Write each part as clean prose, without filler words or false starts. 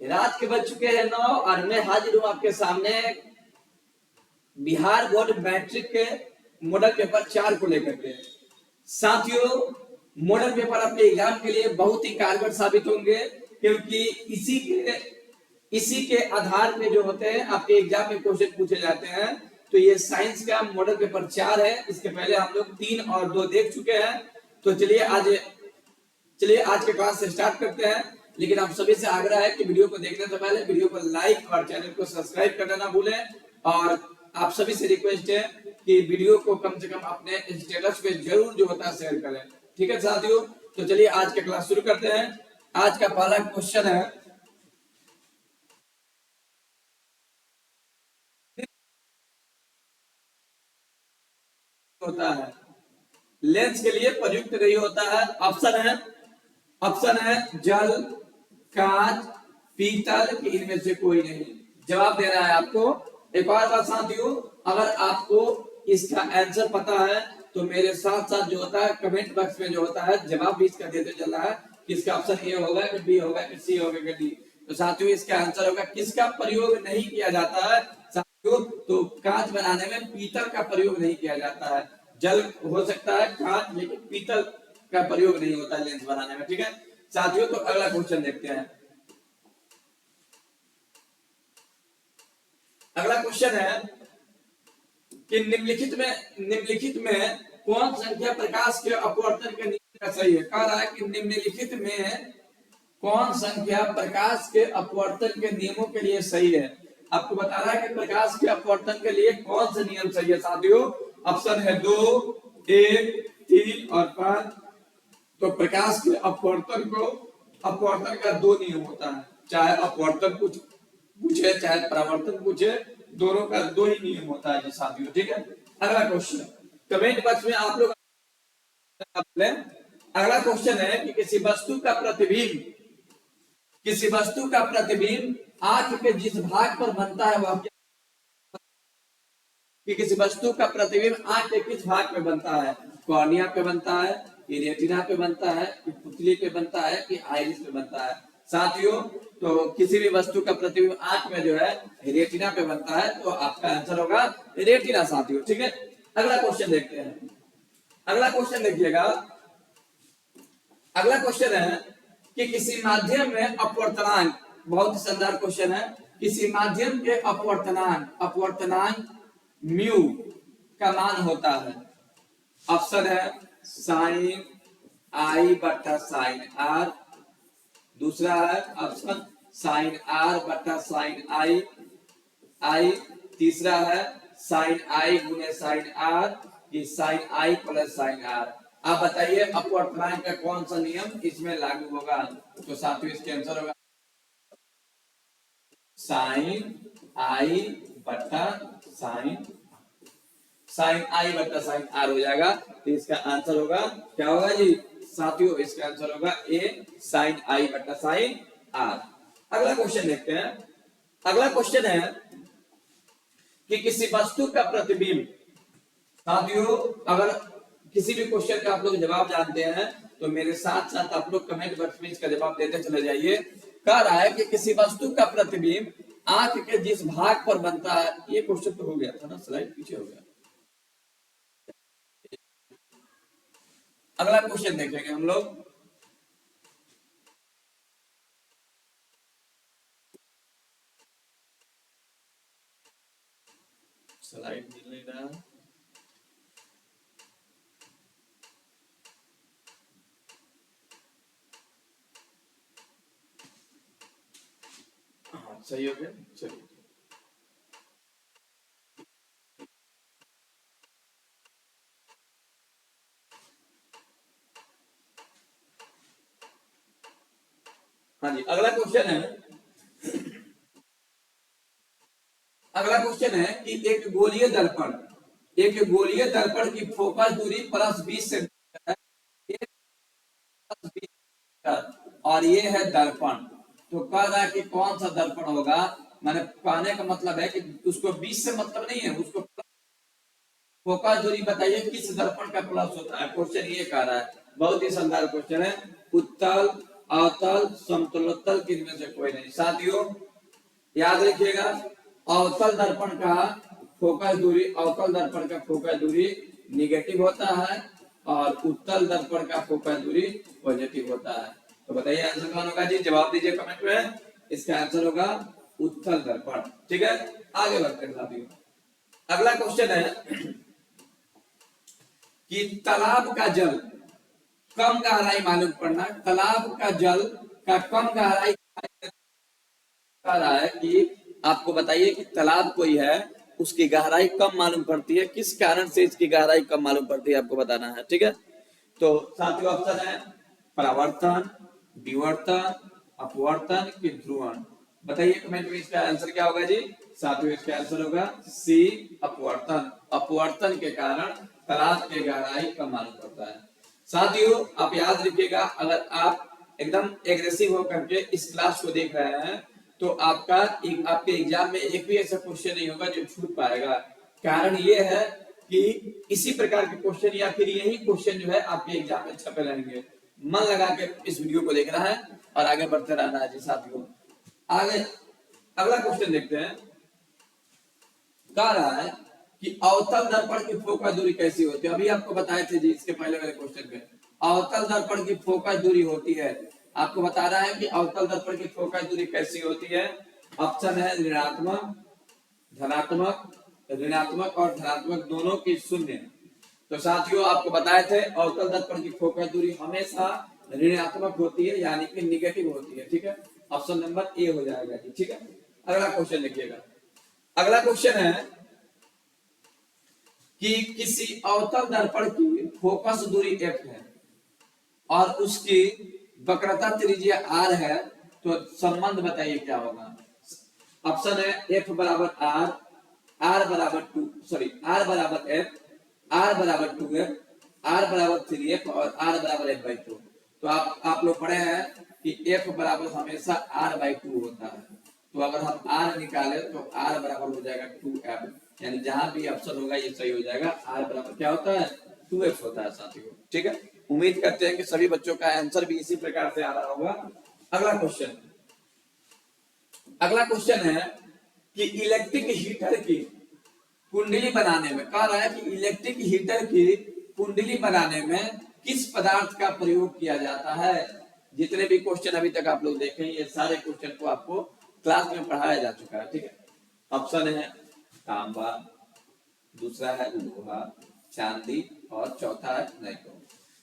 रात के बज चुके हैं 9 और मैं हाजिर हूं आपके सामने बिहार बोर्ड मैट्रिक के मॉडल पेपर 4 को लेकर के। साथियों, मॉडल पेपर आपके एग्जाम के लिए बहुत ही कारगर साबित होंगे, क्योंकि इसी के आधार पे जो होते हैं आपके एग्जाम में क्वेश्चन पूछे जाते हैं। तो ये साइंस का मॉडल पेपर 4 है। इसके पहले हम लोग 3 और 2 देख चुके हैं। तो चलिए आज के क्लास से स्टार्ट करते हैं। लेकिन आप सभी से आग्रह है कि वीडियो को देखने से पहले वीडियो को लाइक और चैनल को सब्सक्राइब करना ना भूलें। और आप सभी से रिक्वेस्ट है कि वीडियो को कम से कम अपने स्टेटस पे जरूर जो होता है शेयर करें। ठीक है साथियों, तो चलिए आज के क्लास शुरू करते हैं। आज का पहला क्वेश्चन है, होता है लेंस के लिए प्रयुक्त नहीं होता है। ऑप्शन है जल, कांच, पीतल कि इनमें से कोई नहीं। जवाब देना है आपको। एक और बात साथियों, अगर आपको इसका आंसर पता है तो मेरे साथ साथ जो होता है कमेंट बॉक्स में जो होता है जवाब भी इसका देते चलना है कि इसका ऑप्शन ए होगा कि बी होगा कि सी होगा कि डी। तो साथियों इसका आंसर होगा किसका प्रयोग नहीं किया जाता है साथियों। तो कांच बनाने में पीतल का प्रयोग नहीं किया जाता है। जल हो सकता है, कांच, लेकिन पीतल का प्रयोग नहीं होता है लेंस बनाने में। ठीक है साथियों, तो अगला क्वेश्चन देखते हैं। अगला क्वेश्चन है कि निम्नलिखित में कौन संख्या प्रकाश के अपवर्तन के नियम का सही है। कह रहा है कि निम्नलिखित में कौन संख्या प्रकाश के अपवर्तन के नियमों के लिए सही है। आपको बता रहा है कि प्रकाश के अपवर्तन के लिए कौन सा नियम सही है साथियों। ऑप्शन है 2, 1, 3 और 5। तो प्रकाश के अपवर्तन का 2 नियम होता है। चाहे अपवर्तन कुछ पूछे चाहे परावर्तन पूछे, दोनों का 2 ही नियम होता है साथियों। ठीक है, अगला क्वेश्चन कमेंट बॉक्स में आप लोग। अगला क्वेश्चन है कि किसी वस्तु का प्रतिबिंब आंख के जिस भाग पर बनता है वह क्या। कि किसी वस्तु का प्रतिबिंब आंख के किस भाग पे बनता है। कॉर्निया पे बनता है, कि रेटिना पे बनता है, कि पुतली पे बनता है, कि आइरिस पे बनता है। साथियों, तो किसी भी वस्तु का प्रतिबिंब आंख में जो है रेटिना पे बनता है, तो आपका आंसर होगा रेटिना साथियों। ठीक है, अगला क्वेश्चन देखते हैं। अगला क्वेश्चन देखिएगा। अगला क्वेश्चन है कि किसी माध्यम में अपवर्तनांक, बहुत ही शानदार क्वेश्चन है, किसी माध्यम के अपवर्तनांक म्यू का मान होता है। ऑप्शन है साइन आई बटा साइन आर। दूसरा है ऑप्शन साइन आर बटा साइन आई। तीसरा है साइन आई गुने साइन आर, कि sine I plus sine R. आप बताइए अपवर्तनांक का कौन सा नियम इसमें लागू होगा। तो साथियों इसके आंसर होगा साइन आई बटा साइन आई बटा साइन आर हो जाएगा। तो इसका आंसर होगा क्या होगा जी साथियों, इसका आंसर होगा ए साइन आई बटा साइन आर। अगला क्वेश्चन देखते हैं। अगला क्वेश्चन है कि किसी वस्तु का प्रतिबिंब। साथियों, अगर किसी भी क्वेश्चन का आप लोग जवाब जानते हैं तो मेरे साथ साथ आप लोग कमेंट बॉक्स में इसका जवाब देते चले जाइए। कह रहा है कि किसी वस्तु का प्रतिबिंब आंख के जिस भाग पर बनता है। ये क्वेश्चन तो हो गया था ना, स्लाइड पीछे हो गया। अगला क्वेश्चन देखेंगे हम लोग। स्लाइड मिल नहीं रहा। हाँ सही हो गया, चलिए। हाँ जी, अगला क्वेश्चन है। अगला क्वेश्चन है कि एक गोलीय दर्पण की फोकस दूरी +20 सेंटीमीटर है और ये है दर्पण। तो कह रहा है कि कौन सा दर्पण होगा। मैंने कहने का मतलब है कि उसको 20 से मतलब नहीं है, उसको फोकस दूरी बताइए किस दर्पण का प्लस होता है। क्वेश्चन ये कह रहा है, बहुत ही शानदार क्वेश्चन है। उत्तल, अवतल, समतलोत्तल की इनमें से कोई नहीं। साथियों याद रखिएगा, अवतल दर्पण का फोकस दूरी, अवतल दर्पण का फोकस दूरी निगेटिव होता है और उत्तल दर्पण का फोकस दूरी पॉजिटिव होता है। तो बताइए आंसर कौन होगा जी, जवाब दीजिए कमेंट में। इसका आंसर होगा उत्तल दर्पण। ठीक है, आगे बढ़ते हैं साथियों। अगला क्वेश्चन है कि तालाब का जल कम गहराई मालूम पड़ना। तालाब का जल का कम गहराई कह रहा है कि आपको बताइए कि तालाब कोई है, उसकी गहराई कम मालूम पड़ती है, किस कारण से इसकी गहराई कम मालूम पड़ती है आपको बताना है। ठीक है, तो साथियों ऑप्शन है परावर्तन, विवर्तन, अपवर्तन की ध्रुवण। बताइए कमेंट में इसका आंसर क्या होगा जी। साथियों इसका आंसर होगा सी अपवर्तन। अपवर्तन के कारण तालाब की गहराई कम मालूम पड़ता है। साथियों आप याद रखिएगा, अगर आप एकदम एग्रेसिव होकर के इस क्लास को देख रहे हैं तो आपके एग्जाम में एक भी ऐसा क्वेश्चन नहीं होगा जो छूट पाएगा। कारण ये है कि इसी प्रकार के क्वेश्चन या फिर यही क्वेश्चन जो है आपके एग्जाम में छपे रहेंगे। मन लगा के इस वीडियो को देखना है और आगे बढ़ते रहना है जी। साथियों आगे अगला क्वेश्चन देखते हैं। कह रहा है कि अवतल दर्पण की फोकस दूरी कैसी होती है। अभी आपको बताए थे जी इसके पहले वाले क्वेश्चन में, अवतल दर्पण की फोकस दूरी होती है। आपको बता रहा है कि अवतल दर्पण की फोकस दूरी कैसी होती है। ऑप्शन है ऋणात्मक, धनात्मक, ऋणात्मक और धनात्मक दोनों की शून्य। तो साथियों आपको बताए थे अवतल दर्पण की फोकस दूरी हमेशा ऋणात्मक होती है, यानी कि निगेटिव होती है। ठीक है, ऑप्शन नंबर ए हो जाएगा जी। ठीक है, अगला क्वेश्चन देखिएगा। अगला क्वेश्चन है कि किसी अवतल दर्पण की फोकस दूरी f है और उसकी वक्रता त्रिज्या r है, तो संबंध बताइए क्या होगा। ऑप्शन है f बराबर r, r बराबर 2, सॉरी r बराबर f, r बराबर 2f, r बराबर 3f और r बराबर f/2। तो आप लोग पढ़े हैं कि f बराबर हमेशा r/2 होता है। तो अगर हम r निकाले तो r बराबर हो जाएगा 2f, यानी जहां भी ऑप्शन होगा ये सही हो जाएगा। r बराबर क्या होता है 2f होता है साथियों। ठीक है, उम्मीद करते हैं कि सभी बच्चों का आंसर भी इसी प्रकार से आ रहा होगा। अगला क्वेश्चन है कि इलेक्ट्रिक हीटर की कुंडली बनाने में, कह रहा है कि इलेक्ट्रिक हीटर की कुंडली बनाने में किस पदार्थ का प्रयोग किया जाता है। जितने भी क्वेश्चन अभी तक आप लोग देखे ये सारे क्वेश्चन को आपको क्लास में पढ़ाया जा चुका है। ठीक है, ऑप्शन है तांबा, दूसरा है लोहा, चांदी और चौथा है नाइक्रोम।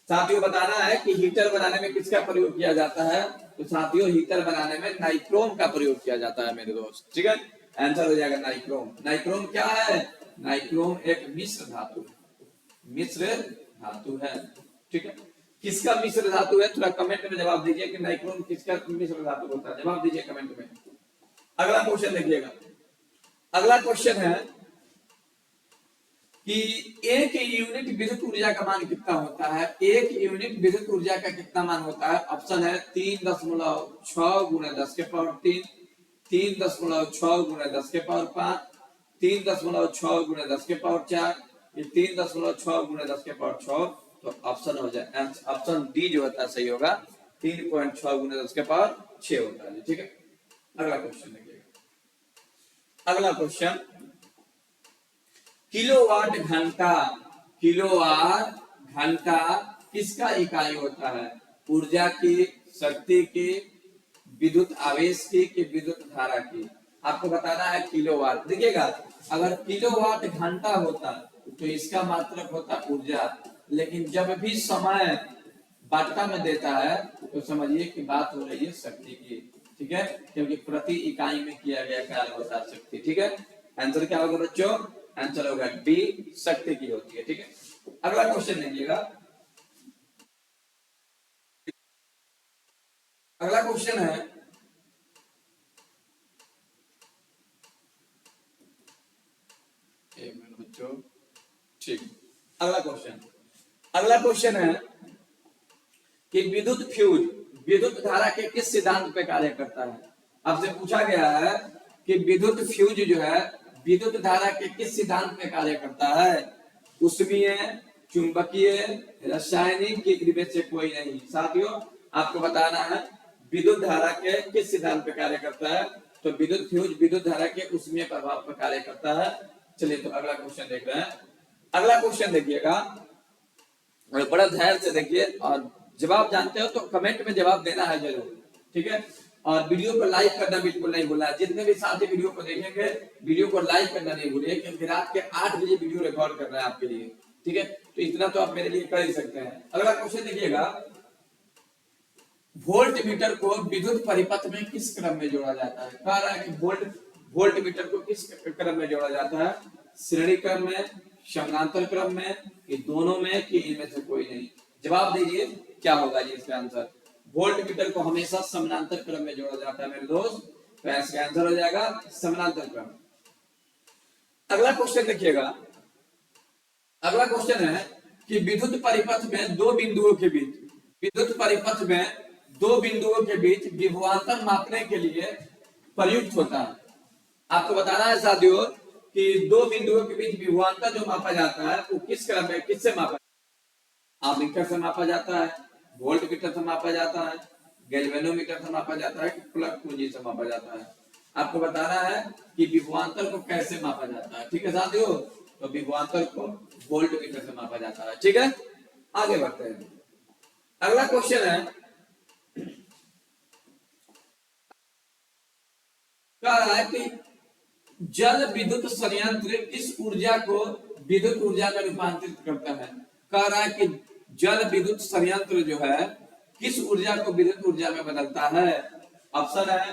साथियों बताना है कि हीटर बनाने में किसका प्रयोग किया जाता है। तो साथियों हीटर बनाने में नाइक्रोम का प्रयोग किया जाता है मेरे दोस्त। ठीक है, आंसर हो जाएगा नाइक्रोम। नाइक्रोम क्या है, नाइक्रोम एक मिश्र धातु, मिश्र धातु है। ठीक है, किसका मिश्र धातु है, थोड़ा कमेंट में जवाब दीजिए कि नाइक्रोम किसका मिश्र धातु होता है, जवाब दीजिए कमेंट में। अगला क्वेश्चन देखिएगा। अगला क्वेश्चन है कि एक यूनिट विद्युत ऊर्जा का मान कितना होता है। एक यूनिट विद्युत ऊर्जा का कितना मान होता है। ऑप्शन है 3.6 गुणे 10 के पावर 3, 3.6 गुणे 10 के पावर 5, 3.6 गुणे 10 के पावर 4, 3.6 गुणे 10 के पावर 6। तो ऑप्शन हो जाए ऑप्शन डी जो होता है सही होगा, 3.6 गुणे 10 के पावर 6 होता है। ठीक है, अगला क्वेश्चन देखिएगा। अगला क्वेश्चन, किलोवाट घंटा, किलोवाट घंटा किसका इकाई होता है। ऊर्जा की, शक्ति की, विद्युत आवेश की कि विद्युत धारा की। आपको बताना है किलोवाट। देखिएगा अगर किलोवाट घंटा होता तो इसका मात्रक होता ऊर्जा, लेकिन जब भी समय वाटता में देता है तो समझिए कि बात हो रही है शक्ति की। ठीक है, क्योंकि प्रति इकाई में किया गया कार्य होता है शक्ति। ठीक है, आंसर क्या होगा बच्चों, आंसर होगा बी, शक्ति की होती है। ठीक है, अगला क्वेश्चन देखिएगा। अगला क्वेश्चन है एक मिनट बच्चों, ठीक। अगला क्वेश्चन है कि विद्युत फ्यूज विद्युत धारा के किस सिद्धांत पे कार्य करता है। आपसे पूछा गया है कि विद्युत फ्यूज जो है विद्युत धारा के किस सिद्धांत पे कार्य करता है। ऊष्मीय, चुंबकीय, रासायनिक के में से कोई नहीं। साथियों आपको बताना है विद्युत धारा के किस सिद्धांत पर कार्य करता है। तो विद्युत फ्यूज विद्युत धारा के उसमें प्रभाव पर कार्य करता है। चलिए तो अगला क्वेश्चन देख रहे हैं। अगला क्वेश्चन देखिएगा और बड़ा ध्यान से देखिए, और जवाब जानते हो तो कमेंट में जवाब देना है जरूर, ठीक है। और वीडियो को लाइक करना बिल्कुल नहीं भूलना। जितने भी साथी वीडियो को देखेंगे वीडियो को लाइक करना नहीं भूलिए, क्योंकि रात के 8 बजे वीडियो रिकॉर्ड कर रहे हैं आपके लिए, ठीक है। तो इतना तो आप मेरे लिए कर ही सकते हैं। अगला क्वेश्चन देखिएगा, वोल्ट मीटर को विद्युत परिपथ में किस क्रम में जोड़ा जाता है। कह रहा है कि वोल्ट मीटर को किस क्रम में जोड़ा जाता है, श्रेणी क्रम में, समानांतर क्रम में, कि दोनों में, कि इनमें से कोई नहीं। जवाब दीजिए क्या होगा जी इसका आंसर। वोल्ट मीटर को हमेशा समानांतर क्रम में जोड़ा जाता है मेरे दोस्त, तो इसका आंसर हो जाएगा समानांतर क्रम। अगला क्वेश्चन देखिएगा, अगला क्वेश्चन है कि विद्युत परिपथ में दो बिंदुओं के बीच, विद्युत परिपथ में दो बिंदुओं के बीच विभवांतर मापने के लिए प्रयुक्त होता है। आपको बताना है साथियों कि दो बिंदुओं के बीच विभवांतर जो मापा जाता है वो किस क्रम में, किससे मापा, आमीटर से मापा जाता है, वोल्ट मीटर से मापा जाता है, गैल्वेनोमीटर से मापा जाता है, प्लग पूंजी से मापा जाता है। आपको बताना है कि विभवांतर को कैसे मापा जाता है, ठीक है साथियों। तो विभवांतर को वोल्ट मीटर से मापा जाता है, ठीक है। आगे बढ़ते हैं। अगला क्वेश्चन है, कह रहा है कि जल विद्युत संयंत्र किस ऊर्जा को विद्युत ऊर्जा में रूपांतरित करता है। कह रहा है कि जल विद्युत संयंत्र जो है किस ऊर्जा को विद्युत ऊर्जा में बदलता है। ऑप्शन है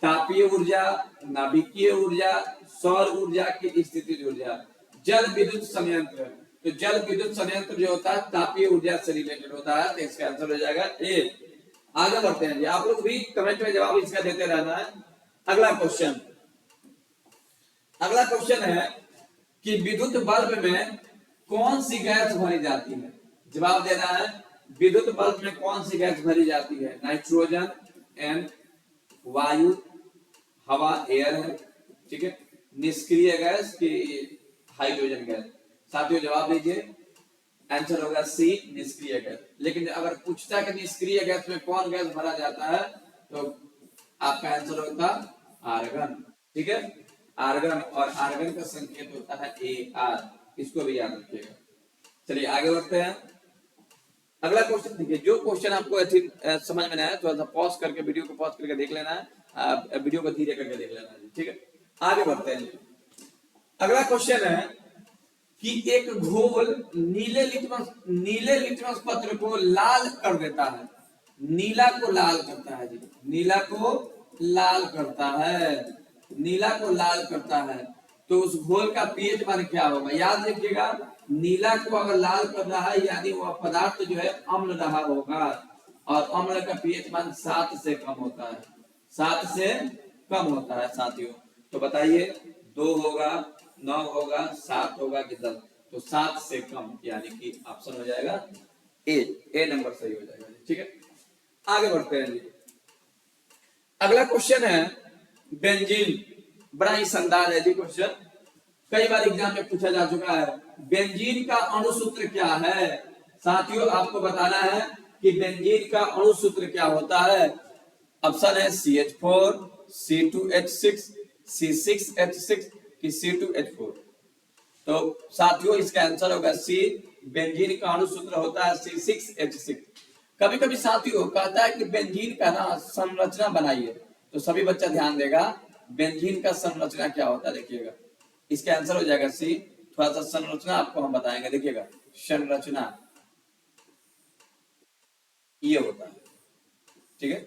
तापीय ऊर्जा, नाभिकीय ऊर्जा, सौर ऊर्जा की स्थितिज ऊर्जा। जल विद्युत संयंत्र, तो जल विद्युत संयंत्र जो होता है तापीय ऊर्जा से रिलेटेड होता है, तो इसका आंसर हो जाएगा ए। आगे बढ़ते हैं जी, आप लोग भी कमेंट में जवाब इसका देते रहना है। अगला क्वेश्चन, अगला क्वेश्चन है कि विद्युत बल्ब में कौन सी गैस भरी जाती है। जवाब देना है विद्युत बल्ब में कौन सी गैस भरी जाती है। नाइट्रोजन, एन, वायु, हवा, एयर है, ठीक है। निष्क्रिय गैस की हाइड्रोजन गैस। साथियों जवाब दीजिए, आंसर होगा सी, निष्क्रिय गैस। लेकिन अगर पूछता है कि निष्क्रिय गैस में कौन गैस भरा जाता है तो आपका आंसर होता आर्गन, ठीक है। आर्गन, और आर्गन का संकेत होता है ए आर, इसको भी याद रखिएगा। चलिए आगे बढ़ते हैं। अगला क्वेश्चन देखिए, जो क्वेश्चन आपको समझ में ना आया थोड़ा सा पॉज करके, वीडियो को पॉज करके देख लेना है, वीडियो को धीरे करके देख लेना है, ठीक है। आगे बढ़ते हैं। अगला क्वेश्चन है कि एक घोल नीले लिटमस पत्र को लाल कर देता है। नीला को लाल करता है जी, नीला को लाल करता है, नीला को लाल करता है, तो उस घोल का पीएच मान क्या होगा। याद रखिएगा, नीला को अगर लाल कर रहा है यानी वह पदार्थ जो है अम्ल रहा होगा, और अम्ल का पीएच मान 7 से कम होता है, 7 से कम होता है साथियों। तो बताइए 2 होगा, 9 होगा, 7 होगा कि 10। तो 7 से कम, यानी कि ऑप्शन हो जाएगा ए नंबर सही हो जाएगा, ठीक है। आगे बढ़ते हैं जी। अगला क्वेश्चन है बेंजीन, बड़ा ही शानदार है जी क्वेश्चन, कई बार एग्जाम में पूछा जा चुका है। बेंजीन का अणुसूत्र क्या है। साथियों आपको बताना है कि बेंजीन का अणुसूत्र क्या होता है। ऑप्शन है CH4, C2H6, C6H6 कि C2H4। तो साथियों इसका आंसर होगा सी, बेंजीन का अणुसूत्र होता है C6H6। कभी कभी साथियों कहता है कि बेंजीन का ना संरचना बनाइए, तो सभी बच्चा ध्यान देगा, बेंजीन का संरचना क्या होता है देखिएगा। इसका आंसर हो जाएगा सी। थोड़ा सा संरचना आपको हम बताएंगे, देखिएगा संरचना ये होता है, ठीक है।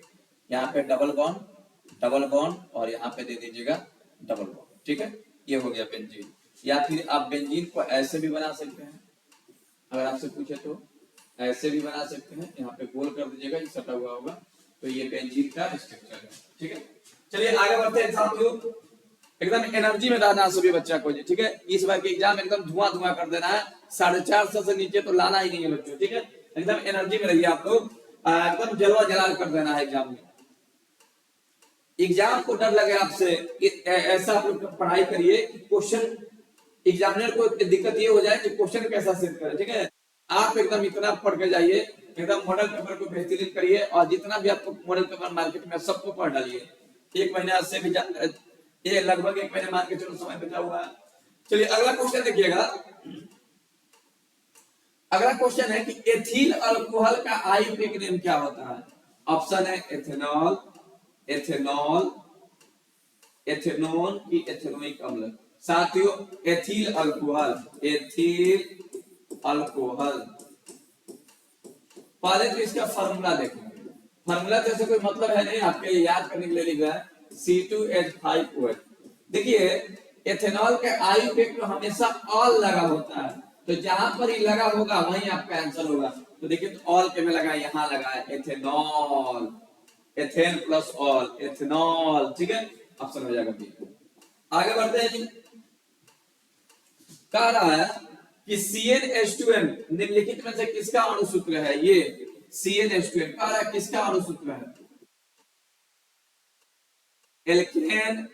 यहाँ पे डबल बॉन्ड और यहाँ पे दे दीजिएगा डबल बॉन्ड, ठीक है। ये हो गया बेंजीन। या फिर आप बेंजीन को ऐसे भी बना सकते हैं, अगर आपसे पूछे तो ऐसे भी बना सकते हैं, यहाँ पे गोल कर दीजिएगा, ये सटा हुआ होगा, तो ये बेंजीन का स्ट्रक्चर है, ठीक है। चलिए आगे बढ़ते हैं साथियों। एकदम एनर्जी में रहना सभी बच्चा को, ठीक है। इस बार के एग्जाम एकदम धुआं कर देना है, 450 से नीचे तो लाना ही नहीं है बच्चों, ठीक है। एकदम एनर्जी में रहिए आप लोग, एकदम जलवा जलाल कर देना है एग्जाम में। एग्जाम को डर लगे आपसे, ऐसा आप लोग पढ़ाई करिए कि क्वेश्चन एग्जामिनर को दिक्कत ये हो जाए कि क्वेश्चन कैसा सेट करे, ठीक है। आप एकदम इतना पढ़ के जाइए एकदम मॉडल पेपर को बेहतरीन करिए और जितना भी आपको मॉडल पेपर मार्केट में सबको पढ़ डालिए। एक महीना से भी ये लगभग एक महीने मान के चलो समय बचा हुआ है। चलिए अगला क्वेश्चन देखिएगा। अगला क्वेश्चन है कि एथिल अल्कोहल का आईयूपीएक नेम क्या होता है? ऑप्शन है एथेनॉल, एथेनॉल, एथेनॉल की एथेनोइक अम्ल। साथियों एथिल अल्कोहल, एथिल अल्कोहल, पहले तो इसका फार्मूला देखेंगे। फार्मूला जैसे कोई मतलब है नहीं, आपके याद करने के लिए लिखा है C2H5OH। देखिए एथेनॉल के आईयूपीएक तो हमेशा ऑल लगा होता है, तो जहां पर ही लगा होगा वहीं आपका आंसर होगा। तो देखिए तो ऑल के में लगा, यहां लगा है ethanol, ethane plus all, ethanol, ठीक है, ऑप्शन हो जाएगा बी। आगे बढ़ते हैं जी। कह रहा है कि CnH2n निम्नलिखित में से किसका अणुसूत्र है? ये CnH2n कह रहा है किसका अणुसूत्र है? एल्केन,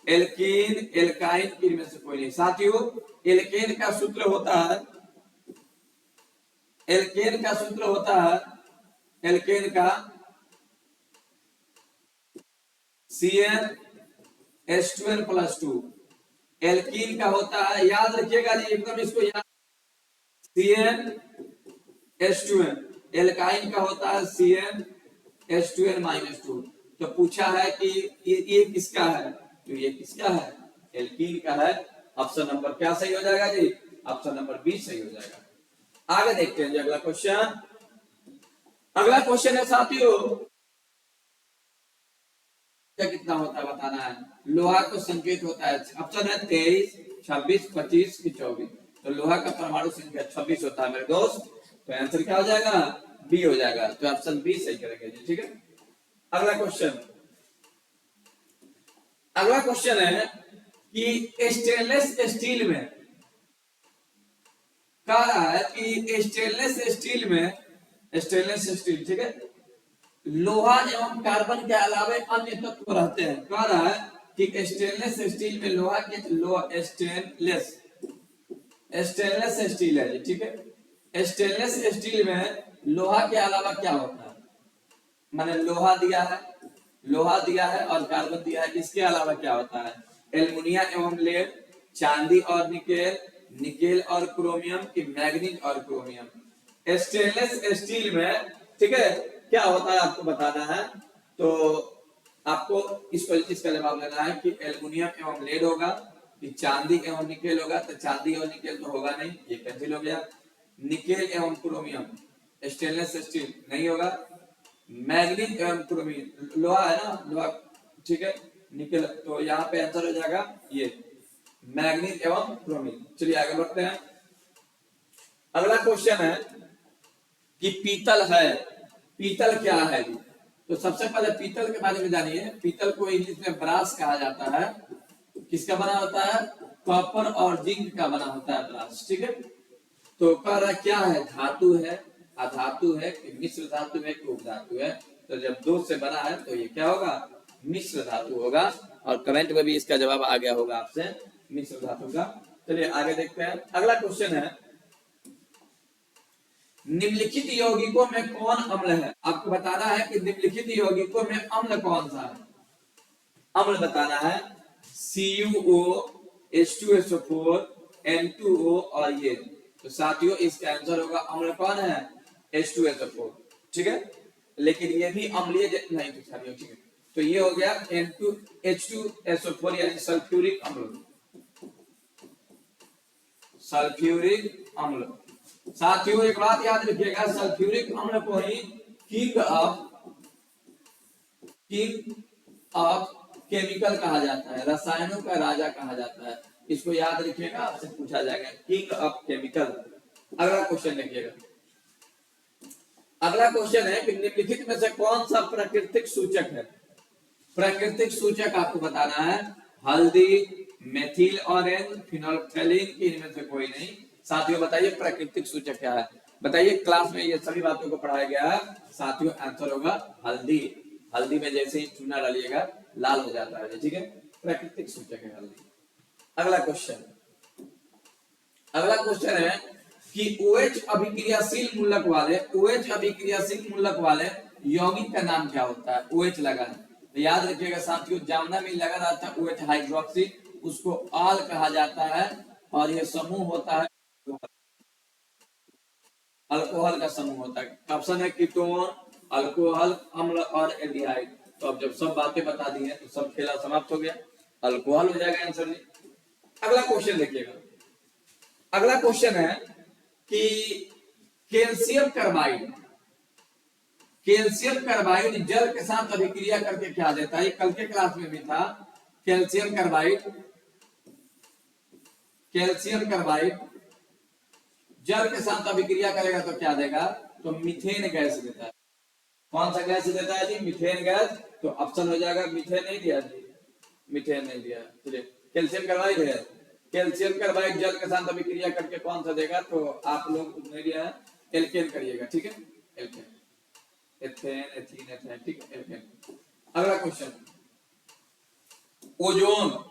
एल्कीन, एल्काइन, इनमें से कोई नहीं। साथियों एल्केन का सूत्र होता है, एल्केन का सूत्र होता है, एल्केन का CnH2n प्लस 2। एल्कीन का होता है, याद रखिएगा जी एकदम इसको याद, CnH2n। एल्काइन का होता है CnH2n माइनस 2। तो पूछा है कि ये किसका है? तो ये किसका है? एल्कीन का है। ऑप्शन नंबर क्या सही हो जाएगा जी? ऑप्शन नंबर बी सही हो जाएगा। आगे देखते हैं जी अगला क्वेश्चन। अगला क्वेश्चन है साथियों, कितना होता है बताना है। लोहा को संकेत होता है, ऑप्शन है 23, 26, 25 की 24। तो लोहा का परमाणु संख्या 26 होता है मेरे दोस्त, तो आंसर क्या हो जाएगा? बी हो जाएगा। तो ऑप्शन बी सही करेंगे जी, ठीक है। अगला क्वेश्चन, अगला क्वेश्चन है कि स्टेनलेस स्टील में कह रहा है कि स्टेनलेस स्टील में, स्टेनलेस स्टील, ठीक है, लोहा एवं कार्बन के अलावे अन्य तत्व रहते हैं। कह रहा है कि स्टेनलेस स्टील में लोहा के, लोहा स्टेनलेस, स्टेनलेस स्टील है, ठीक है। स्टेनलेस स्टील में लोहा के अलावा क्या होता है? मैंने लोहा दिया है, लोहा दिया है और कार्बन दिया है, इसके अलावा क्या होता है? एल्युमिनियम एवं लेड, चांदी और निकेल, निकेल और क्रोमियम की मैग्नीज और क्रोमियम। स्टेनलेस स्टील में, ठीक है, क्या होता है आपको बताना है। तो आपको इसको इसका जवाब लेना है कि एल्युमिनियम एवं लेड होगा, कि चांदी एवं निकेल होगा। तो चांदी और निकेल तो होगा नहीं, ये कैंसिल हो गया। निकेल एवं क्रोमियम स्टेनलेस स्टील नहीं होगा। मैग्नीज एवं क्रोमियम लोहा है ना, लोहा, ठीक है, निकेल, तो यहाँ पे आंसर हो जाएगा ये मैग्नीज एवं क्रोमियम। चलिए आगे बढ़ते हैं। अगला क्वेश्चन है कि पीतल है, पीतल क्या है? तो सबसे पहले पीतल के बारे में जानिए। पीतल को इंग्लिश में ब्रास कहा जाता है। किसका बना होता है? कॉपर और जिंक का बना होता है ब्रास, ठीक है। तो कह रहा क्या है? धातु है, अधातु है, कि मिश्र धातु है, कि उपधातु है। तो जब दो से बना है तो ये क्या होगा? मिश्र धातु होगा। और कमेंट में भी इसका जवाब आ गया होगा आपसे, मिश्र धातु का। चलिए आगे देखते हैं। अगला क्वेश्चन है, निम्नलिखित यौगिकों में कौन अम्ल है? आपको बताना है कि निम्नलिखित यौगिकों में अम्ल कौन सा है। अम्ल बताना है CuO, H2SO4, N2O और ये। तो साथियों इसका आंसर होगा अम्ल कौन है? H2SO4, ठीक है। लेकिन ये भी अम्लीय नहीं, तो साथियों ठीक है। तो ये हो गया H2SO4 यानी सल्फ्यूरिक अम्ल, सल्फ्यूरिक अम्ल। साथियों एक बात याद रखिएगा, सल्फ्यूरिक अम्ल को ही किंग ऑफ केमिकल कहा जाता है, रसायनों का राजा कहा जाता है। इसको याद रखिएगा, आपसे पूछा जाएगा किंग ऑफ केमिकल। अगला क्वेश्चन देखिएगा। अगला क्वेश्चन है कि निम्नलिखित में से कौन सा प्राकृतिक सूचक है? प्राकृतिक सूचक आपको बताना है हल्दी, मेथिल ऑरेंज, फिनोल्फ्थेलिन, इनमें से कोई नहीं। साथियों बताइए प्राकृतिक सूचक क्या है? बताइए, क्लास में ये सभी बातों को पढ़ाया गया है। साथियों आंसर होगा हल्दी। हल्दी में जैसे ही चूना डालिएगा लाल हो जाता है, ठीक है, प्राकृतिक सूचक है हल्दी। अगला क्वेश्चन, अगला क्वेश्चन है कि OH अभिक्रियाशील मूलक वाले OH अभिक्रियाशील मूलक वाले यौगिक का नाम क्या होता है? OH लगा है तो याद रखिएगा साथियों, जामना में लगा रहता है OH हाइड्रोक्सी, उसको आल कहा जाता है और यह समूह होता है अल्कोहल का समूह होता है। ऑप्शन है कीटोन, अल्कोहल, अम्ल और एल्डिहाइड। तो अब जब सब बातें बता दी है तो सब खेला समाप्त हो गया, अल्कोहल हो जाएगा आंसर जी। अगला क्वेश्चन देखिएगा, अगला क्वेश्चन है कि कैल्शियम कार्बाइड, कैल्शियम कार्बाइड जल के साथ अभिक्रिया करके क्या देता है? कल के क्लास में भी था। कैल्शियम कार्बाइड, कैल्शियम कार्बाइड जल के साथ अभिक्रिया करेगा तो क्या देगा? तो मीथेन गैस देता है। कौन सा गैस देता है जी? Methane gas. तो ऑप्शन हो जाएगा, मीथेन नहीं दिया जी, मीथेन नहीं दिया। चलिए कैल्शियम कार्बाइड है, कैल्शियम कार्बाइड जल के साथ अभिक्रिया करके कौन सा देगा? तो आप लोग नहीं दिया है, एल्केन करिएगा, ठीक है, एल्केन, एथेन, एथीन, एथेन, ठीक है, एल्केन। अगला क्वेश्चन, ओजोन,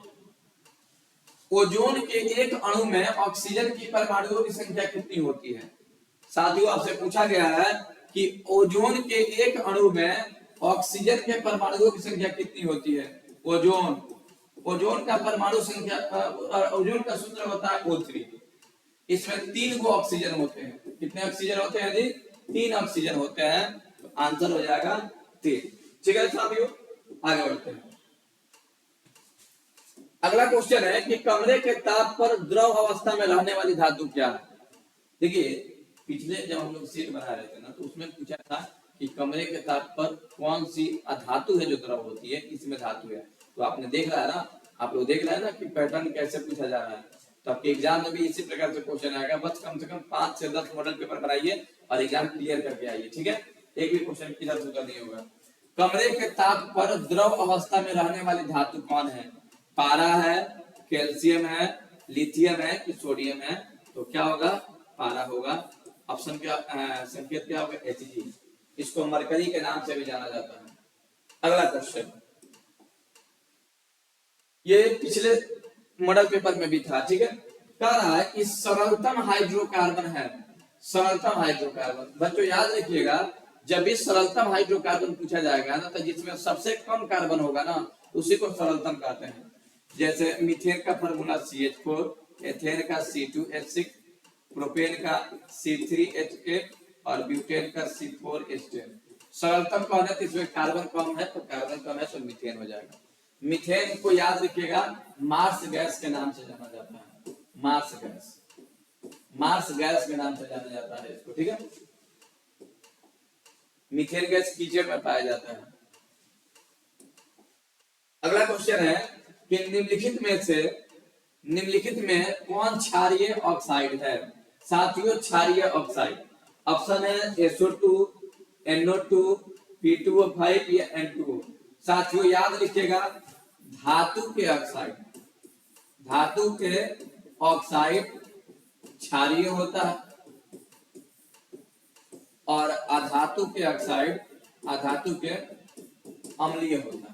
ओजोन के एक अणु में ऑक्सीजन की परमाणुओं की संख्या कितनी होती है? साथियों आपसे पूछा गया है कि ओजोन के एक अणु में ऑक्सीजन के परमाणुओं की संख्या कितनी होती है? ओजोन, ओजोन का परमाणु संख्या, ओजोन का सूत्र होता है O3। इसमें 3 गो ऑक्सीजन होते हैं। कितने ऑक्सीजन होते हैं जी? 3 ऑक्सीजन होते हैं। तो आंसर हो जाएगा 3। ठीक है साथियों, आगे बढ़ते हैं। अगला क्वेश्चन है कि कमरे के ताप पर द्रव अवस्था में रहने वाली धातु क्या है? देखिए पिछले जब हम लोग सीट बना रहे थे ना, तो उसमें पूछा था कि कमरे के ताप पर कौन सी धातु है जो द्रव होती है, इसमें धातु है। तो आपने देख रहा है ना, आप लोग देख रहे हैं ना कि पैटर्न कैसे पूछा जा रहा है। तो आपके एग्जाम में भी इसी प्रकार से क्वेश्चन आएगा। बस कम से कम 5 से 10 मॉडल पेपर बनाइए और एग्जाम क्लियर करके आइए, ठीक है। एक भी क्वेश्चन किधर से उधर नहीं होगा। कमरे के ताप पर द्रव अवस्था में रहने वाली धातु कौन है? पारा है, कैल्शियम है, लिथियम है कि सोडियम है? तो क्या होगा? पारा होगा। ऑप्शन क्या, संकेत क्या होगा? Hg। इसको मरकरी के नाम से भी जाना जाता है। अगला क्वेश्चन, ये पिछले मॉडल पेपर में भी था, ठीक है। कह रहा है कि सरलतम हाइड्रोकार्बन है, सरलतम हाइड्रोकार्बन। बच्चों याद रखिएगा, जब भी सरलतम हाइड्रोकार्बन पूछा जाएगा ना, तो जिसमें सबसे कम कार्बन होगा ना, उसी को सरलतम कहते हैं। जैसे मीथेन का फॉर्मूला CH4, एथेन का C2H6, प्रोपेन का C3H8 और ब्यूटेन का C4H10। सरलतम कौन है? तो इसमें कार्बन कम है, तो कार्बन कम है तो मीथेन हो जाएगा। मीथेन को याद रखिएगा, मार्स गैस के नाम से जाना जाता है। मार्स गैस, मार्स गैस के नाम से जाना जाता है इसको, ठीक है। मीथेन गैस कीचड़ में पाया जाता है। अगला क्वेश्चन है कि निम्नलिखित में कौन क्षारीय ऑक्साइड है? साथियों क्षारीय ऑक्साइड, ऑप्शन है SO2, NO2, P2O5 या N2O। साथियों याद रखिएगा, धातु के ऑक्साइड, धातु के ऑक्साइड क्षारीय होता है और अधातु के ऑक्साइड, अधातु के अम्लीय होता है,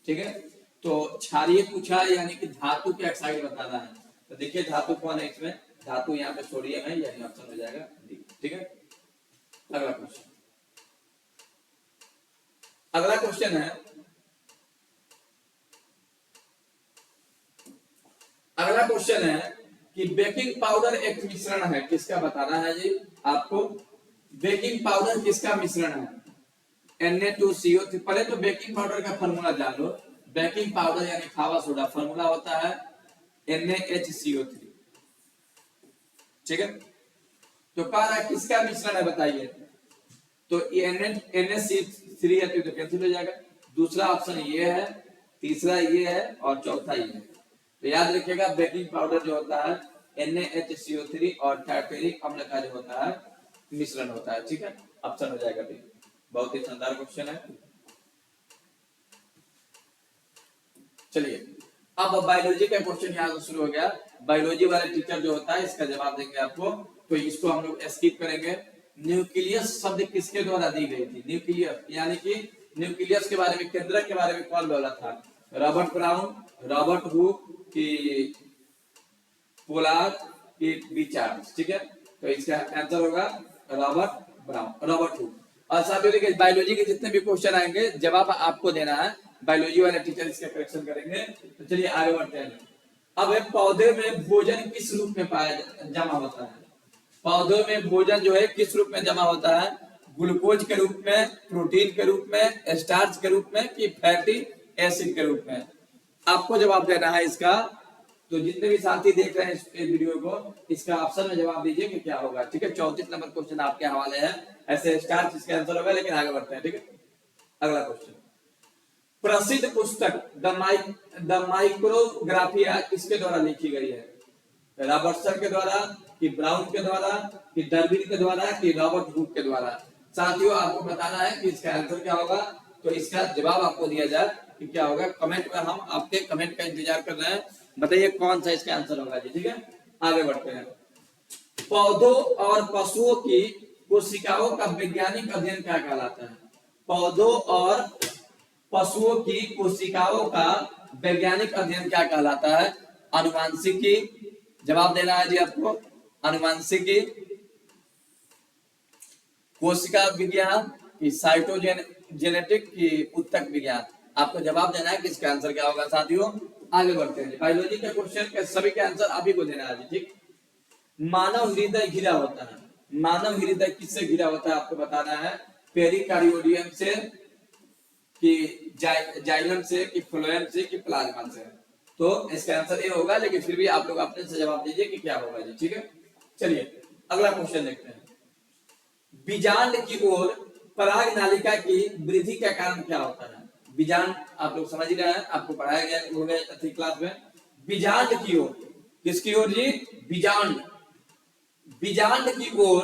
ठीक है। तो क्षारीय पूछा है यानी कि धातु के ऑक्साइड बताना है। तो देखिए धातु कौन है इसमें? धातु यहाँ पे सोडियम है, यानी ऑप्शन हो जाएगा डी, ठीक है। अगला क्वेश्चन, अगला क्वेश्चन है, अगला क्वेश्चन है कि बेकिंग पाउडर एक मिश्रण है, किसका बताना है जी आपको? बेकिंग पाउडर किसका मिश्रण है? Na2CO3। पहले तो बेकिंग पाउडर का फॉर्मूला जान लो। बेकिंग पाउडर यानी खावा सोडा, फॉर्मूला होता है NaHCO3, ठीक है। तो कह रहा है किसका मिश्रण है बताइए? तो NaCO3 है तो कैंसिल हो जाएगा। दूसरा ऑप्शन ये है, तीसरा ये है और चौथा ये है। तो याद रखिएगा बेकिंग पाउडर जो होता है NaHCO3 और टार्टेरिक अम्ल का जो होता है मिश्रण होता है, ठीक है। ऑप्शन हो जाएगा बी। बहुत ही शानदार क्वेश्चन है। चलिए अब बायोलॉजी का क्वेश्चन यहाँ से शुरू हो गया। बायोलॉजी वाले टीचर जो होता है इसका जवाब देंगे आपको, तो इसको हम लोग स्किप करेंगे। न्यूक्लियस शब्द किसके द्वारा दी गई थी? न्यूक्लियस यानी कि न्यूक्लियस के बारे में, केंद्रक के बारे में कौन बोला था? रॉबर्ट ब्राउन, रॉबर्ट हुक की पोलार्ड कि बी चार्ज, ठीक है। तो इसका आंसर होगा रॉबर्ट ब्राउन, रॉबर्ट हुक। और साथियों देखिए बायोलॉजी के जितने भी क्वेश्चन आएंगे जवाब आपको देना है, बायोलॉजी वाले टीचर इसका करेक्शन करेंगे। तो चलिए आगे बढ़ते हैं। अब पौधे में भोजन किस रूप में जमा होता है? पौधों में भोजन जो है किस रूप में जमा होता है? ग्लूकोज के रूप में, प्रोटीन के रूप में, स्टार्च के रूप में, कि फैटी एसिड के रूप में? आपको जवाब देना है इसका। तो जितने भी साथी देख रहे हैं इस वीडियो को, इसका ऑप्शन में जवाब दीजिए कि क्या होगा, ठीक है। 34 नंबर क्वेश्चन आपके हवाले है, ऐसे स्टार्च इसका आंसर होगा, लेकिन आगे बढ़ते हैं, ठीक है। अगला क्वेश्चन, प्रसिद्ध पुस्तक द माइक्रोग्राफिया किसके द्वारा लिखी गई है? रॉबर्टसन के द्वारा, कि ब्राउन के द्वारा, कि डार्विन के द्वारा, कि रॉबर्ट हुक के द्वारा? साथियों आपको बताना है कि इसका आंसर क्या होगा। तो इसका जवाब आपको दिया जाए कि क्या होगा, कमेंट में हम आपके कमेंट का इंतजार कर रहे हैं, बताइए कौन सा इसका आंसर होगा जी, ठीक है। आगे बढ़ते हैं। पौधों और पशुओं की कोशिकाओं का वैज्ञानिक अध्ययन क्या कहलाता है? पौधों और पशुओं की कोशिकाओं का वैज्ञानिक अध्ययन क्या कहलाता है? आनुवांशिकी, जवाब देना है जी आपको, आनुवांशिकी, कोशिका विज्ञान, की साइटोजेनेटिक, की उत्तक विज्ञान? आपको जवाब देना है कि इसका आंसर क्या होगा साथियों। आगे बढ़ते हैं, बायोलॉजी के क्वेश्चन के सभी के आंसर आप ही को देना है, ठीक। मानव हृदय घिरा होता है, मानव हृदय किससे घिरा होता है आपको बताना है? पेरिकार्डियम से, कि जाइलम से, कि फ्लोएम से, कि प्लाज्मा से? तो इसका आंसर ये होगा, लेकिन फिर भी आप लोग अपने से जवाब दीजिए कि क्या होगा जी, ठीक है। चलिए अगला क्वेश्चन देखते हैं। बीजांड की ओर पराग नालिका की वृद्धि का कारण क्या होता है? बीजांड आप लोग समझ रहे हैं, आपको पढ़ाया गया हो गया क्लास में। बीजांड की ओर, किसकी ओर जी? बीजांड, बीजांड की ओर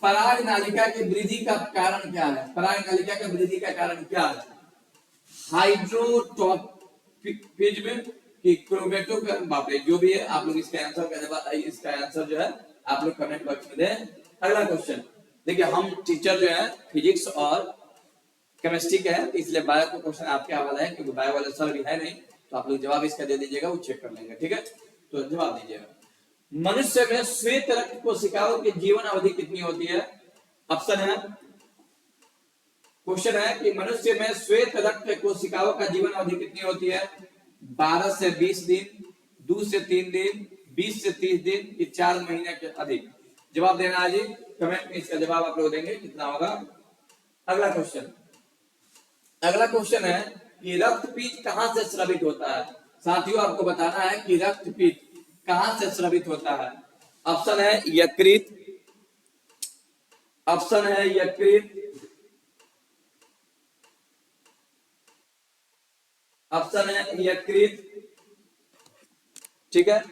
पराग नालिका की वृद्धि का कारण क्या है? पराग नालिका की वृद्धि का कारण क्या है? हाइड्रोटॉपिज्म, की क्रोमेटोग्राम, बाप रे जो भी है आप लोग इसका आंसर का जवाब, इसका आंसर जो है आप लोग कमेंट बॉक्स में दें। अगला क्वेश्चन देखिए, हम टीचर जो है फिजिक्स और केमिस्ट्री के हैं, इसलिए बायो का क्वेश्चन आपके हवाले है, क्योंकि बायो वाले सर भी है नहीं, तो आप लोग जवाब इसका दे दीजिएगा, वो चेक कर लेंगे, ठीक है। तो जवाब दीजिएगा। मनुष्य में श्वेत रक्त कोशिकाओं की जीवन अवधि कितनी होती है? ऑप्शन है, क्वेश्चन है कि मनुष्य में श्वेत रक्त कोशिकाओं का जीवन अवधि कितनी होती है? 12 से 20 दिन, 2 से 3 दिन, 20 से 30 दिन, कि 4 महीने के अधिक? जवाब देना है जी, कमेंट में इसका जवाब आप लोग देंगे कितना होगा। अगला क्वेश्चन, अगला क्वेश्चन है कि रक्तपीत कहां से स्रावित होता है? साथियों आपको बताना है कि रक्तपीत कहां से स्रावित होता है। ऑप्शन है यकृत, ऑप्शन है यकृत, ऑप्शन है यकृत, ठीक है।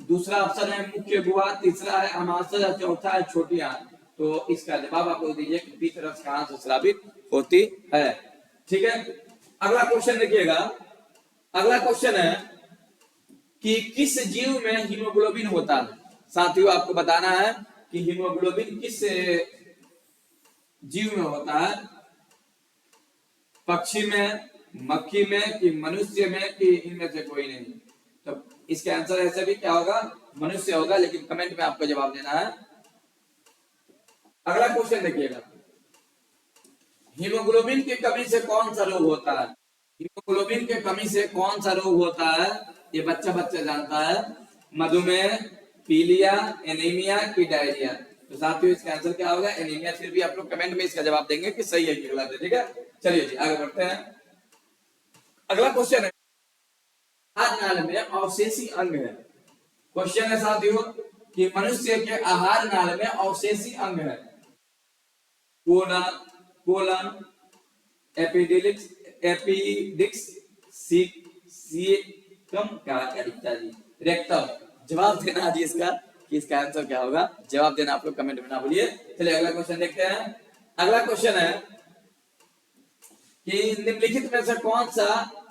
दूसरा ऑप्शन है मुख्य गुहा, तीसरा है अमाशय, चौथा है छोटी आंत। तो इसका जवाब आप लोग दीजिए कि पित्त रस कहां से स्रावित होती है, ठीक है। अगला क्वेश्चन देखिएगा, अगला क्वेश्चन है कि किस जीव में हीमोग्लोबिन होता है? साथियों आपको बताना है कि हीमोग्लोबिन किस जीव में होता है? पक्षी में, मक्खी में, कि मनुष्य में, कि इनमें से कोई नहीं? तो इसका आंसर ऐसे भी क्या होगा? मनुष्य होगा, लेकिन कमेंट में आपको जवाब देना है। अगला क्वेश्चन देखिएगा, हीमोग्लोबिन की कमी से कौन सा रोग होता है? हीमोग्लोबिन की कमी से कौन सा रोग होता है? ये बच्चा जानता है, मधुमेह, पीलिया, एनीमिया, की डायरिया? तो साथियों इसका आंसर क्या होगा? एनीमिया। फिर भी आप लोग कमेंट में इसका जवाब देंगे कि सही है कि गलत है, ठीक है। चलिए जी आगे बढ़ते हैं। अगला क्वेश्चन है, आहार नाल में अवशेषी अंग है। क्वेश्चन है साथियों कि मनुष्य के आहार नाल में अवशेषी अंग है। कोलन, एपिडिडिक्स, एपिडिक्स, सीकम का इत्यादि, रेक्टम? जवाब देना जी इसका कि इसका आंसर क्या होगा। जवाब देना आप लोग कमेंट में ना भूलिए। चलिए अगला क्वेश्चन देखते हैं। अगला क्वेश्चन है कि निम्नलिखित में से कौन सा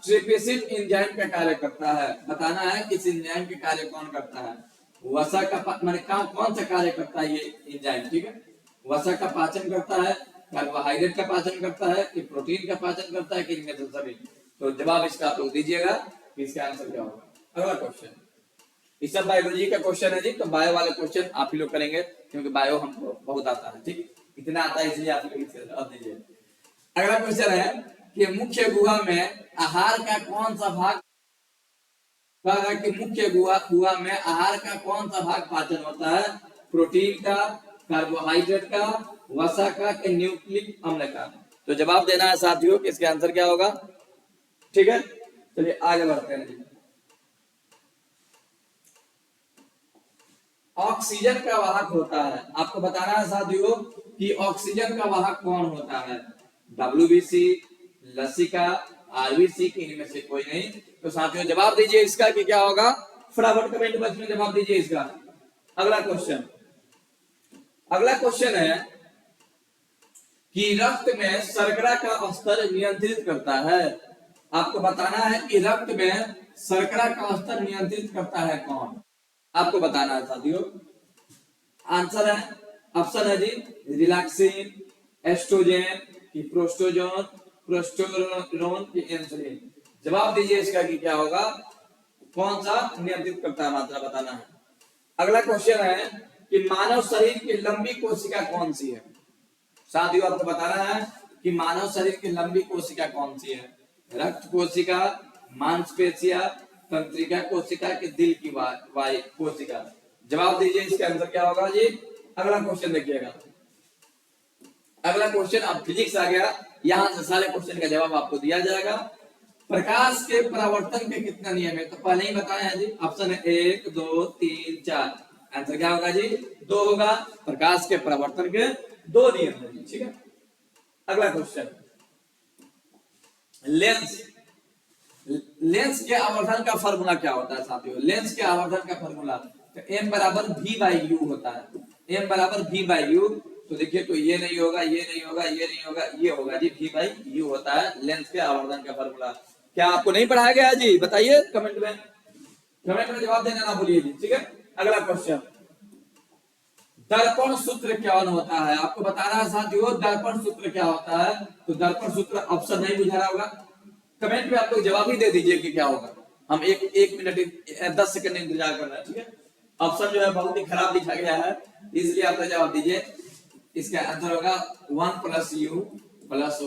ट्रिपेसिड एंजाइम का कार्य करता है? बताना है किस एंजाइम के कार्य कौन करता है। वसा का माने कौन सा कार्य करता है ये एंजाइम, ठीक है। वसा का पाचन करता है, कार्बोहाइड्रेट का पाचन करता है, कि प्रोटीन का पाचन करता है, कि इनमें से सभी? तो जवाब इसका आप लोग दीजिएगा कि इसका आंसर क्या होगा। अगला क्वेश्चन, ये सब बायोलॉजी का क्वेश्चन है जी, तो बायो वाले क्वेश्चन आप ही लोग करेंगे क्योंकि बायो हमको बहुत आता है, ठीक, इतना आता है इसलिए आप लोग अब दीजिए। अगला क्वेश्चन है कि मुख्य गुहा में आहार का कौन सा भाग, कि मुख्य गुहा में आहार का कौन सा भाग पाचन होता है, प्रोटीन का, कार्बोहाइड्रेट का, वसा का, कि न्यूक्लिक अम्ल का। तो जवाब देना है साथियों कि इसका आंसर क्या होगा, ठीक है। चलिए आगे बढ़ते हैं। ऑक्सीजन का वाहक होता है, आपको बताना है साथियों कि ऑक्सीजन का वाहक कौन होता है, WBC, लसिका, RBC, की इनमें से कोई नहीं। तो साथियों जवाब दीजिए इसका कि क्या होगा, फटाफट कमेंट बॉक्स में जवाब दीजिए इसका। अगला क्वेश्चन है कि रक्त में शर्करा का स्तर नियंत्रित करता है, आपको बताना है कि रक्त में शर्करा का स्तर नियंत्रित करता है कौन, आपको बताना है साथियों। आंसर है, ऑप्शन है जी, रिलैक्सिन, एस्ट्रोजेन, की प्रोस्टोजोन, प्रोस्टोरोन, की इंसुलिन। जवाब दीजिए इसका कि क्या होगा, कौन सा नियंत्रित करता है मात्रा बताना है। अगला क्वेश्चन है कि मानव शरीर की लंबी कोशिका कौन सी है, साथियों आपको बताना है कि मानव शरीर की लंबी कोशिका कौन सी है, रक्त कोशिका, मांसपेशिया, तंत्रिका कोशिका, के दिल की वायु कोशिका। जवाब दीजिए इसका आंसर क्या होगा जी। अगला क्वेश्चन देखिएगा, अगला क्वेश्चन अब फिजिक्स आ गया, यहां से सारे क्वेश्चन का जवाब आपको दिया जाएगा। प्रकाश के परावर्तन के कितने नियम है, तो पहले ही बताया है जी, ऑप्शन है 1 2 3 4। आंसर क्या होगा जी, 2 होगा। प्रकाश के परावर्तन के 2 नियम है जी, ठीक है। अगला क्वेश्चन, लेंस के आवर्धन का फॉर्मूला क्या होता है साथियों, लेंस के आवर्धन का फॉर्मूला तो m बराबर v/u होता है, m बराबर v/u। तो देखिए तो ये नहीं होगा, ये नहीं होगा, ये नहीं होगा, ये होगा जी, v/u होता है लेंस के आवर्धन का फॉर्मूला। क्या आपको नहीं पढ़ाया गया जी, बताइए कमेंट में जवाब देना ना भूलिए जी, ठीक है। अगला क्वेश्चन, दर्पण सूत्र क्या होता है, आपको बताना है साथियों दर्पण सूत्र क्या होता है। तो दर्पण सूत्र ऑप्शन नहीं बुझा रहा होगा, कमेंट में आप लोग जवाब ही दे दीजिए कि क्या होगा। हम एक मिनट 10 सेकंड इंतजार करना है, ठीक है। ऑप्शन जो है बहुत ही खराब लिखा गया है, इसलिए आप लोग जवाब दीजिए। इसका आंसर होगा 1 + u प्लस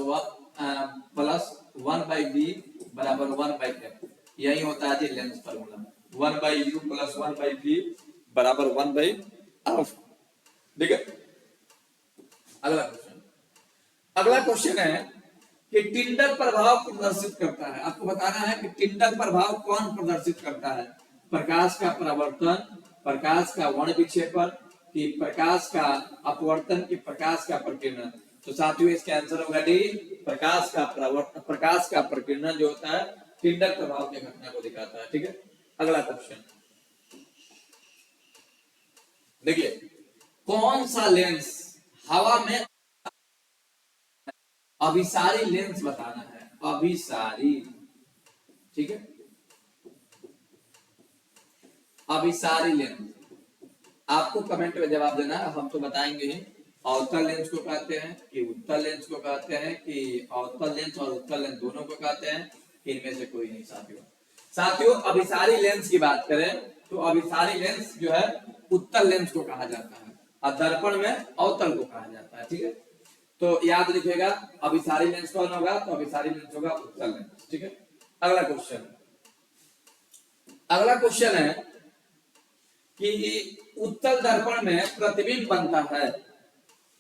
1/v बराबर 1/f। यही होता है जी lens formula, 1/u plus 1/v बराबर 1/f, ठीक है। अगला क्वेश्चन है कि टिंडल प्रभाव प्रदर्शित करता है, आपको बताना है कि टिंडल प्रभाव कौन प्रदर्शित करता है, प्रकाश का परावर्तन, प्रकाश का वर्ण विक्षेपण, कि प्रकाश का अपवर्तन, की प्रकाश का प्रकीर्णन। तो साथियों इसका आंसर होगा डी, प्रकाश का परावर्तन, प्रकाश का प्रकीर्णन जो होता है टिंडल प्रभाव की घटना को दिखाता है, ठीक है। अगला क्वेश्चन देखिए, कौन सा लेंस हवा में, अभिसारी लेंस बताना है, अभिसारी, ठीक है, अभिसारी लेंस। आपको कमेंट में जवाब देना है, हम तो बताएंगे ही। अवतल लेंस को कहते हैं कि उत्तल लेंस को कहते हैं, कि अवतल लेंस और उत्तल लेंस दोनों को कहते हैं, इनमें से कोई नहीं साथियों। अभिसारी लेंस की बात करें तो अभिसारी लेंस जो है उत्तल लेंस को कहा जाता है और दर्पण में अवतल को कहा जाता है, ठीक है। तो याद रखिएगा अभिसारी लेंस कौन होगा, तो अभिसारी लेंस होगा उत्तल लेंस, ठीक है। अगला क्वेश्चन है कि उत्तल दर्पण में प्रतिबिंब बनता है,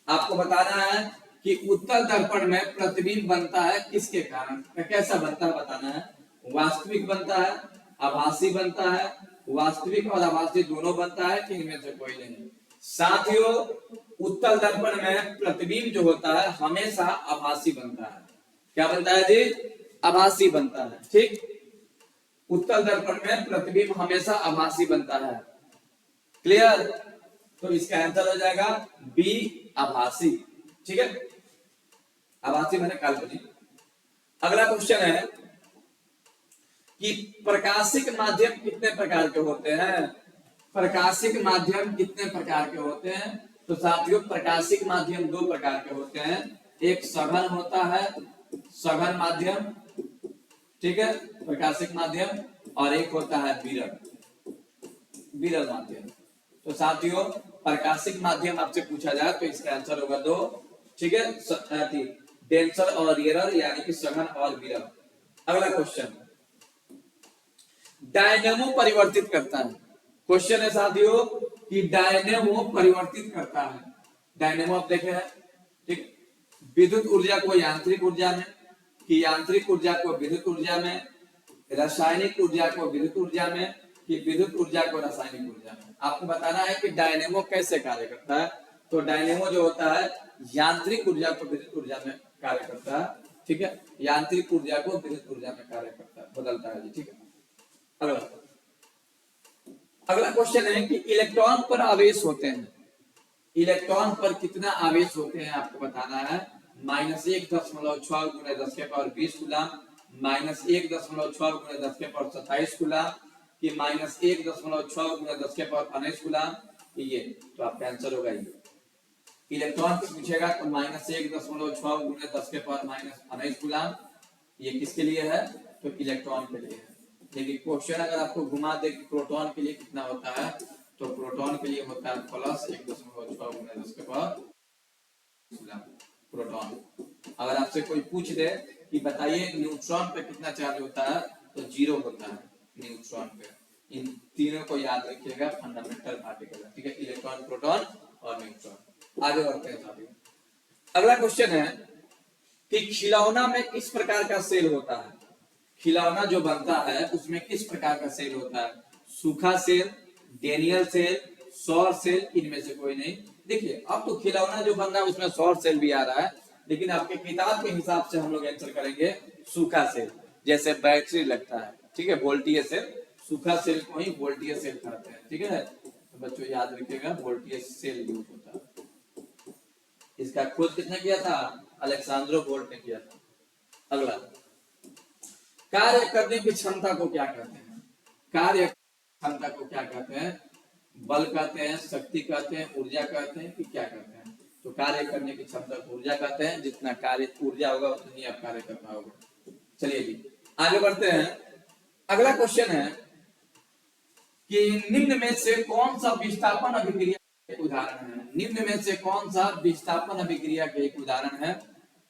आपको बताना है कि उत्तल दर्पण में प्रतिबिंब बनता है किसके कारण, कैसा बनता है बताना है। वास्तविक बनता है, आभासी बनता है, वास्तविक और आभासी दोनों बनता है, कि इनमें से कोई नहीं। साथियों उत्तल दर्पण में प्रतिबिंब जो होता है हमेशा आभासी बनता है, क्या बनता है जी, आभासी बनता है, ठीक। उत्तल दर्पण में प्रतिबिंब हमेशा आभासी बनता है, क्लियर। तो इसका आंसर हो जाएगा बी, आभासी, ठीक है। आभासी माने काल्पनिक। अगला क्वेश्चन है कि प्रकाशिक माध्यम कितने प्रकार के होते हैं, प्रकाशिक माध्यम कितने प्रकार के होते हैं। तो साथियों प्रकाशिक माध्यम 2 प्रकार के होते हैं, एक सघन होता है, सघन माध्यम, ठीक है, प्रकाशिक माध्यम, और एक होता है विरल। विरल माध्यम। तो साथियों प्रकाशिक माध्यम आपसे पूछा जाए तो इसका आंसर होगा 2। ठीक है, डेंसर और रेयरर यानी कि सघन और विरल। अगला क्वेश्चन, डायनेमो परिवर्तित करता है। क्वेश्चन है साथियों कि डायनेमो परिवर्तित करता है। डायनेमो आप देखे हैं, ठीक, विद्युत ऊर्जा को यांत्रिक ऊर्जा में, कि यांत्रिक ऊर्जा को विद्युत ऊर्जा में, रासायनिक ऊर्जा को विद्युत ऊर्जा में, कि विद्युत ऊर्जा को रासायनिक ऊर्जा में। आपको बताना है कि डायनेमो कैसे कार्य करता है। तो डायनेमो जो होता है यांत्रिक ऊर्जा को विद्युत ऊर्जा में कार्य करता है। ठीक है, यांत्रिक ऊर्जा को विद्युत ऊर्जा में कार्य करता है, बदलता है जी। ठीक है, अगला अगला क्वेश्चन है कि इलेक्ट्रॉन पर आवेश होते हैं। इलेक्ट्रॉन पर कितना आवेश होते हैं आपको बताना है। -1.6 गुणे 10 के पावर 20 कूलम, -1.6 गुणे 10 के पावर 27 कूलम, कि -1.6 गुणे 10 के पावर 19 कूलम। ये तो आपका आंसर होगा ये। इलेक्ट्रॉन को पूछेगा तो -1.6 गुणे 10 के पावर -19 कूलम, ये किसके लिए है, तो इलेक्ट्रॉन के लिए है। लेकिन क्वेश्चन अगर आपको घुमा दे कि प्रोटॉन के लिए कितना होता है, तो प्रोटॉन के लिए होता है +1.6 गुणे 10 के पावर प्रोटॉन। अगर आपसे कोई पूछ दे कि बताइए न्यूट्रॉन पे कितना चार्ज होता है, तो 0 होता है न्यूट्रॉन पे। इन तीनों को याद रखिएगा, फंडामेंटल पार्टिकल है। ठीक है, इलेक्ट्रॉन, प्रोटॉन और न्यूट्रॉन। आगे बढ़ते हैं साथियों। अगला क्वेश्चन है कि खिलौना में किस प्रकार का सेल होता है। खिलौना जो बनता है उसमें किस प्रकार का सेल होता है। सूखा सेल, डेनियल सेल, सौर सेल, इनमें से कोई नहीं। देखिए अब तो खिलौना जो बन रहा है उसमें सौर सेल भी आ रहा है, लेकिन आपके किताब के हिसाब से हम लोग आंसर करेंगे सूखा सेल, जैसे बैटरी लगता है। ठीक है, वोल्टेज सेल, सूखा सेल को ही वोल्टेज सेल कहते हैं। ठीक है, तो बच्चों याद रखिएगा वोल्टेज सेल यूज होता है। इसका खोज किसने किया था, अलेक्सांद्रो वोल्ट ने किया था। अगला, कार्य करने की क्षमता को क्या कहते हैं। कार्य क्षमता को क्या कहते हैं, बल कहते हैं, शक्ति कहते हैं, ऊर्जा कहते हैं, कि क्या कहते हैं। तो कार्य करने की क्षमता को ऊर्जा कहते हैं। जितना कार्य ऊर्जा होगा उतनी आप कार्य कर पाओगे। चलिए जी आगे बढ़ते हैं। अगला क्वेश्चन है कि निम्न में से कौन सा विस्थापन अभिक्रिया का एक उदाहरण है। निम्न में से कौन सा विस्थापन अभिक्रिया का एक उदाहरण है।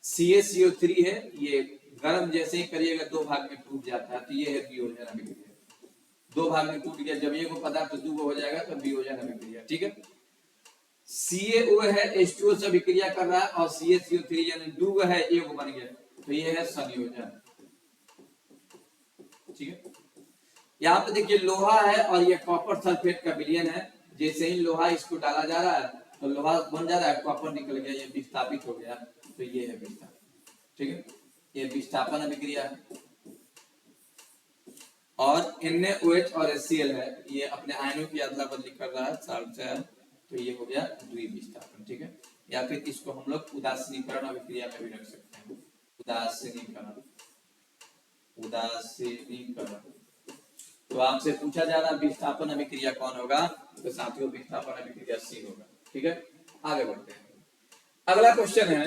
CaCO3 है, ये गर्म जैसे ही करिएगा 2 भाग में टूट जाता है, तो ये है वियोजन अभिक्रिया। 2 भाग में टूट गया, जब एक पदार्थ 2 हो जाएगा तो वियोजन अभिक्रिया। ठीक है, CaO है H2O से अभिक्रिया कर रहा है, और CaCO3 यानी 2 है, एक बन गया, तो ये है संयोजन। ठीक है, यहाँ पे देखिए लोहा है और ये कॉपर सल्फेट का विलयन है। जैसे ही लोहा इसको डाला जा रहा है तो लोहा बन जा रहा है, कॉपर निकल गया, ये विस्थापित हो गया, तो ये है विस्थापन। ठीक है, ये विस्थापन अभिक्रिया है। और NaOH और HCl है, ये अपने आयनों की अदला बदली कर रहा है, साल्ट से है, तो ये हो गया द्विविस्थापन। ठीक है, या फिर इसको हम लोग उदासीनीकरण अभिक्रिया में भी रख सकते हैं। उदासीनीकरण, उदासीनीकरण। तो आपसे पूछा जा रहा विस्थापन अभिक्रिया कौन होगा, तो साथियों विस्थापन अभिक्रिया C होगा। ठीक है, आगे बढ़ते हैं। अगला क्वेश्चन है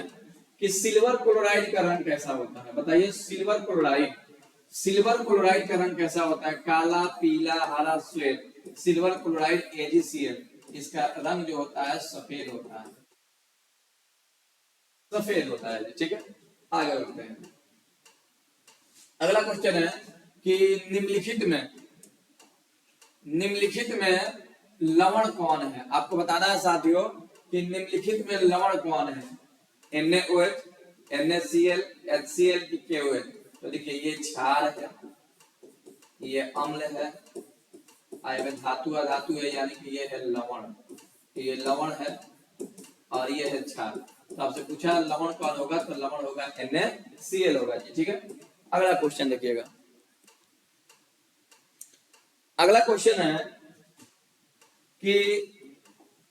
कि सिल्वर क्लोराइड का रंग कैसा होता है। बताइए सिल्वर क्लोराइड, सिल्वर क्लोराइड का रंग कैसा होता है। काला, पीला, हरा, श्वेत। सिल्वर क्लोराइड AgCl, इसका रंग जो होता है सफेद होता है, सफेद होता है। ठीक है, आगे बढ़ते हैं। अगला क्वेश्चन है कि निम्नलिखित में लवण कौन है। आपको बताना है साथियों कि निम्नलिखित में लवण कौन है। NaOH, NaCl, HCl, KOH। तो देखिए ये क्षार है, ये अम्ल है, में धातु अधातु है, यानी कि ये है लवण, ये लवण है, और ये है क्षार। तो आपसे पूछा लवण कौन होगा, तो लवण होगा NaCl होगा जी। ठीक है, अगला क्वेश्चन देखिएगा। अगला क्वेश्चन है कि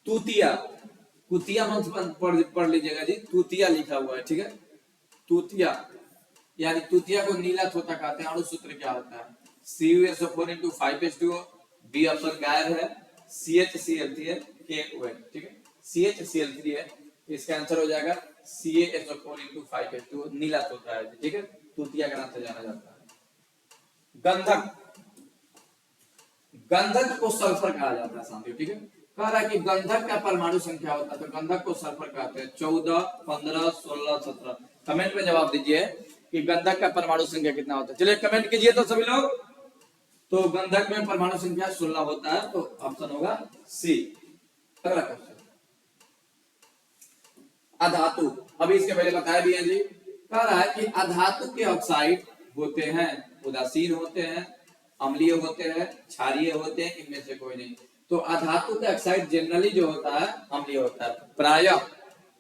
तूतिया, कुतिया मंत्र पढ़ लीजिएगा जी, तूतिया लिखा हुआ है। ठीक है, तूतिया यानी तूतिया को नीला तोता कहते हैं। अणु सूत्र क्या होता है, CuSO4 × 5H2O। बी ऑप्शन गायब है, CHCl3 है, KOH। ठीक है, CHCl3 है, इसका आंसर हो जाएगा CaSO4 × 5H2O, नीला तोता है। ठीक है, तूतिया का नाम से जाना जाता है। गंधक, गंधक को सल्फर कहा जाता है साथियों, ठीक है। कह रहा है कि गंधक का परमाणु संख्या होता है, तो गंधक को सल्फर कहते हैं। 14, 15, 16, 17। कमेंट में जवाब दीजिए कि गंधक का परमाणु संख्या कितना होता है। चलिए कमेंट कीजिए तो सभी लोग। तो गंधक में परमाणु संख्या 16 होता है, तो ऑप्शन होगा सी। अगला क्वेश्चन, अधातु। अभी इसके पहले बताया भी है जी। कह रहा है कि अधातु के ऑक्साइड होते हैं, उदासीन होते हैं, अम्लीय होते हैं, क्षारीय होते हैं, इनमें से कोई नहीं। तो अधातु का ऑक्साइड जनरली जो होता है अम्लीय होता है, प्रायः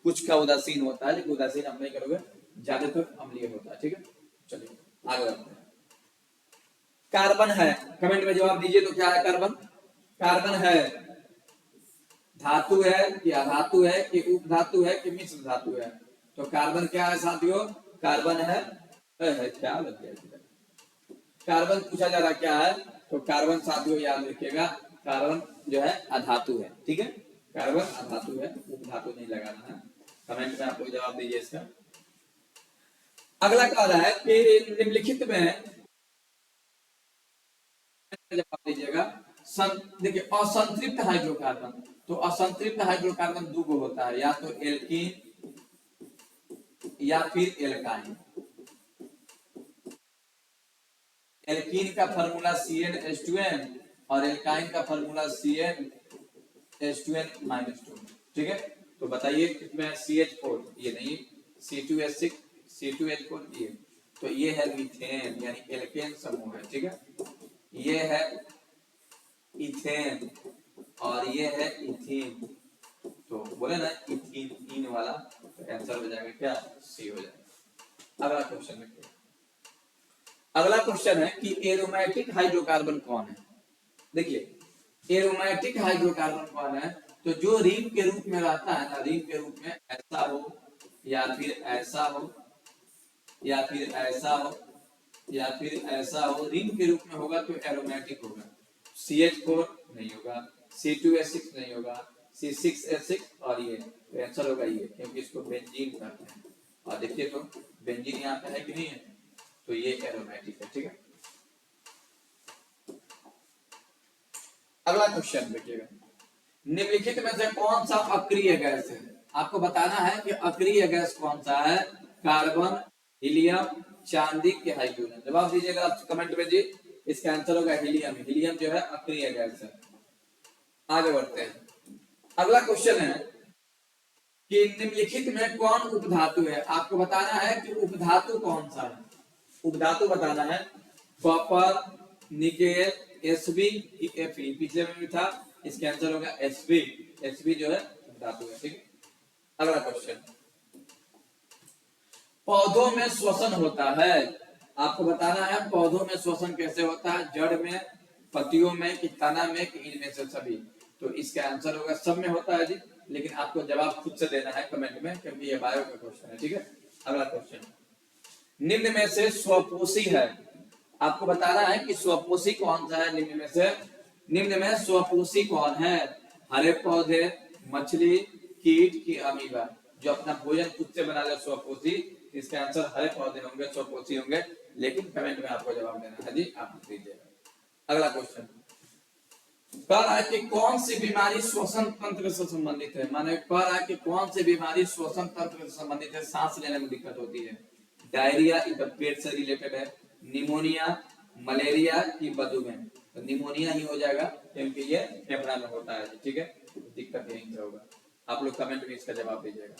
कुछ का उदासीन होता है, लेकिन उदासीन आप नहीं करोगे, ज्यादातर अम्लीय होता है, ठीक है। चलिए आगे बढ़ते हैं। कार्बन है, कमेंट में जवाब दीजिए तो क्या है कार्बन। कार्बन है धातु है कि अधातु है कि उपधातु है कि मिश्र धातु है। तो कार्बन क्या है साथियों, कार्बन है क्या लग गया, कार्बन पूछा जा रहा क्या है। तो कार्बन साथियों याद रखिएगा, कार्बन जो है अधातु है, ठीक है। कार्बन अधातु है, उपधातु नहीं लगाना है। कमेंट में आपको जवाब दीजिए इसका। अगला कह रहा है कि निम्नलिखित में जवाब दीजिएगा। देखिए असंतृप्त हाइड्रोकार्बन, तो असंतृप्त हाइड्रोकार्बन दो गो होता है, या तो एल्कीन या फिर एल्काइन। एल्कीन का फार्मूला CnH2n और एल्काइन का फार्मूला CnH2n-2, ठीक है। तो बताइए कितने CH4, ये नहीं, C2H6, C2H4 ये, तो ये है मीथेन यानी एल्केन समूह है, ठीक है। ये है इथेन और ये है इथीन, तो बोले ना इथीन, इन वाला, तो आंसर हो जाएगा क्या, सी हो जाएगा। अगला क्वेश्चन देखिए। अगला क्वेश्चन है कि एरोमेटिक हाइड्रोकार्बन कौन है। देखिए एरोमेटिक हाइड्रोकार्बन कौन है, तो जो रिंग के रूप में रहता है ना, रिंग के रूप में ऐसा हो या फिर ऐसा हो या फिर ऐसा हो या फिर ऐसा हो, रिंग के रूप में होगा तो एरोमेटिक होगा। CH4 नहीं होगा, C2H6 नहीं होगा, C6H6 और ये, तो आंसर होगा ये, क्योंकि इसको बेंजीन कहते हैं। और देखिए तो बेंजीन यहाँ पे है कि नहीं है, तो ये एरोमेटिक है, ठीक है। अगला क्वेश्चन देखिएगा। निम्नलिखित में से कौन सा अक्रिय गैस है, आपको बताना है कि अक्रिय गैस कौन सा है। कार्बन, हीलियम, चांदी के हाइड्रोजन। जवाब दीजिएगा आप कमेंट में जी। इसका आंसर होगा हीलियम। हीलियम जो है अक्रिय गैस है। आगे बढ़ते हैं। अगला क्वेश्चन है कि निम्नलिखित में कौन उपधातु है, आपको बताना है कि उपधातु कौन सा है। उपधातु बताना है, कॉपर, निकेल, Sb, Fe, पिछले में भी था, इसका आंसर होगा Sb। Sb जो है धातु है, ठीक है। अगला क्वेश्चन, पौधों में श्वसन होता है, आपको बताना है पौधों में श्वसन कैसे होता है, जड़ में, पत्तियों में कि तना में कि इनमें से सभी। तो इसका आंसर होगा सब में होता है जी, लेकिन आपको जवाब खुद से देना है कमेंट में, क्योंकि ये बायो का क्वेश्चन है, ठीक है। अगला क्वेश्चन, निम्न में से स्वपोषी है, आपको बताना है कि स्वपोषी कौन सा है निम्न में से। निम्न में स्वपोषी कौन है, हरे पौधे, मछली, कीट की अमीबा। जो अपना भोजन खुद से बना ले स्वपोषी, इसका आंसर हरे पौधे होंगे, स्वपोषी होंगे, लेकिन कमेंट में आपको जवाब देना है जी, आप दीजिएगा। अगला क्वेश्चन, कह रहा है कि कौन सी बीमारी श्वसन तंत्र से संबंधित है, माने कह रहा है कि कौन सी बीमारी श्वसन तंत्र से संबंधित है, सांस लेने में दिक्कत होती है। डायरिया पेट से रिलेटेड है, निमोनिया, मलेरिया की मधुमेह। तो निमोनिया ही हो जाएगा, क्योंकि ये फेफड़ा में होता है, ठीक है। दिक्कत यहीं से होगा, आप लोग कमेंट में इसका जवाब दीजिएगा।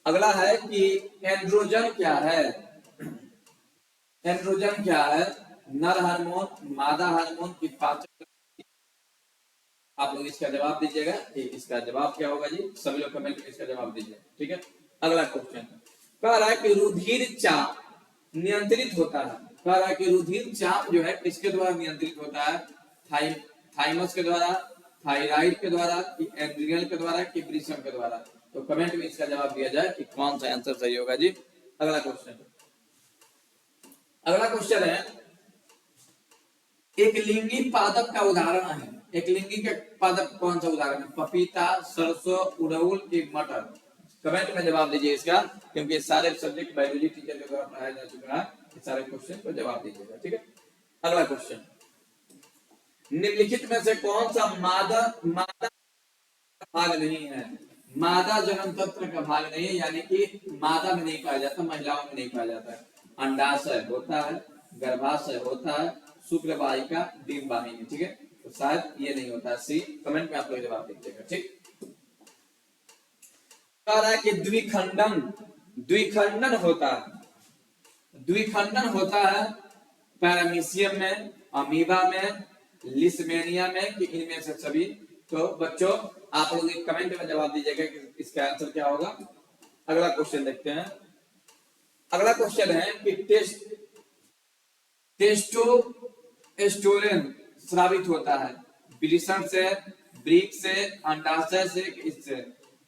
अगला है कि एंड्रोजन क्या है। एंड्रोजन क्या है, नर हार्मोन, मादा हार्मोन की पाचन। आप लोग इसका जवाब दीजिएगा कि इसका जवाब क्या होगा जी, सभी लोग कमेंट में इसका जवाब दीजिए, ठीक है। अगला क्वेश्चन, कह रहा है कि रुधिर चाप नियंत्रित होता है। कह रहा है कि रुधिर चाप जो है किसके द्वारा नियंत्रित होता है, थाइमस के द्वारा, थायराइड के द्वारा, कि एड्रिनल के द्वारा, कि वृषण के द्वारा। तो कमेंट में इसका जवाब दिया जाए कि कौन सा आंसर सही होगा जी। अगला क्वेश्चन, अगला क्वेश्चन है, एक लिंगी पादप का उदाहरण है। एक लिंगी के पादप कौन सा उदाहरण है, पपीता, सरसों, उड़हुल की मटर। कमेंट में जवाब दीजिए इसका, क्योंकि सारे सब्जेक्ट बायोलॉजी टीचर के द्वारा पढ़ाया जा चुका है, सारे क्वेश्चन को जवाब दीजिएगा, ठीक है। अगला क्वेश्चन, निम्नलिखित में से कौन सा मादा मादा भाग नहीं है? मादा जन्म तंत्र का भाग नहीं है, यानी कि मादा में नहीं पाया जाता, महिलाओं में नहीं पाया जाता है। अंडाशय होता है, गर्भाशय होता है, शुक्र वाहिका, डिंब वाहिनी, ठीक है, तो शायद ये नहीं होता है। सी, कमेंट में आप लोग जवाब दीजिएगा। ठीक, कह रहा है कि द्विखंडन द्विखंडन होता है, द्विखंडन होता है पैरामीशियम में, अमीबा में, लिस्मेनिया में, कि इनमें से सभी? तो बच्चों आप लोग कमेंट में जवाब दीजिएगा कि इसका आंसर क्या होगा। अगला क्वेश्चन देखते हैं। अगला क्वेश्चन है कि टेस्टोस्टेरोन स्रावित होता है वृषण से, वृक्क से, अंडाशय से, इससे?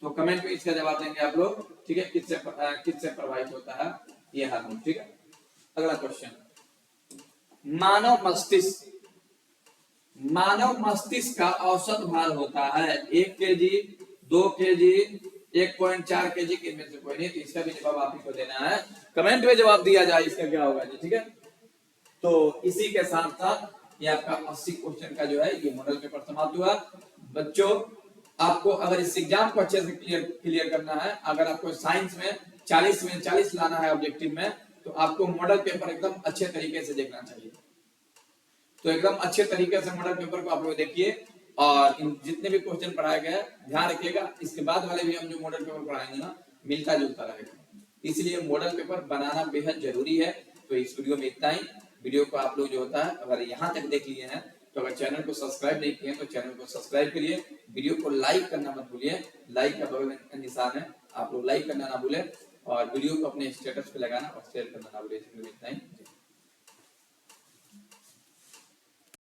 तो कमेंट में इसका जवाब देंगे आप लोग, ठीक है, किससे प्रभावित होता है ये हार्मोन, ठीक है। अगला क्वेश्चन, मानव मस्तिष्क का औसत भार होता है 1 केजी, 2 केजी, 1.4 केजी, इनमें से कोई नहीं। तो इसका भी जवाब आप ही को देना है, कमेंट में जवाब दिया जाए इसका क्या होगा जी, ठीक है। तो इसी के साथ साथ ये आपका 80 क्वेश्चन का जो है ये मॉडल पेपर समाप्त हुआ। बच्चों आपको अगर इस एग्जाम को अच्छे से क्लियर करना है, अगर आपको साइंस में 40 लाना है ऑब्जेक्टिव में, तो आपको मॉडल पेपर एकदम अच्छे तरीके से देखना चाहिए। तो एकदम अच्छे तरीके से मॉडल पेपर को आप लोग देखिए, और इन जितने भी क्वेश्चन पढ़ाए गए ध्यान रखिएगा, इसके बाद वाले भी हम जो मॉडल पेपर पढ़ाएंगे ना मिलता जुलता रहेगा, इसलिए मॉडल पेपर बनाना बेहद जरूरी है। तो इस वीडियो में इतना ही। वीडियो को आप लोग जो होता है अगर यहाँ तक देख लिए हैं, तो अगर चैनल को सब्सक्राइब नहीं किए तो चैनल को सब्सक्राइब करिए, वीडियो को लाइक करना मत भूलिए, लाइक का बगल में निशान है, आप लोग लाइक करना ना भूलें, और वीडियो को अपने स्टेटस पे लगाना और शेयर करना ना भूलिए। इतना ही।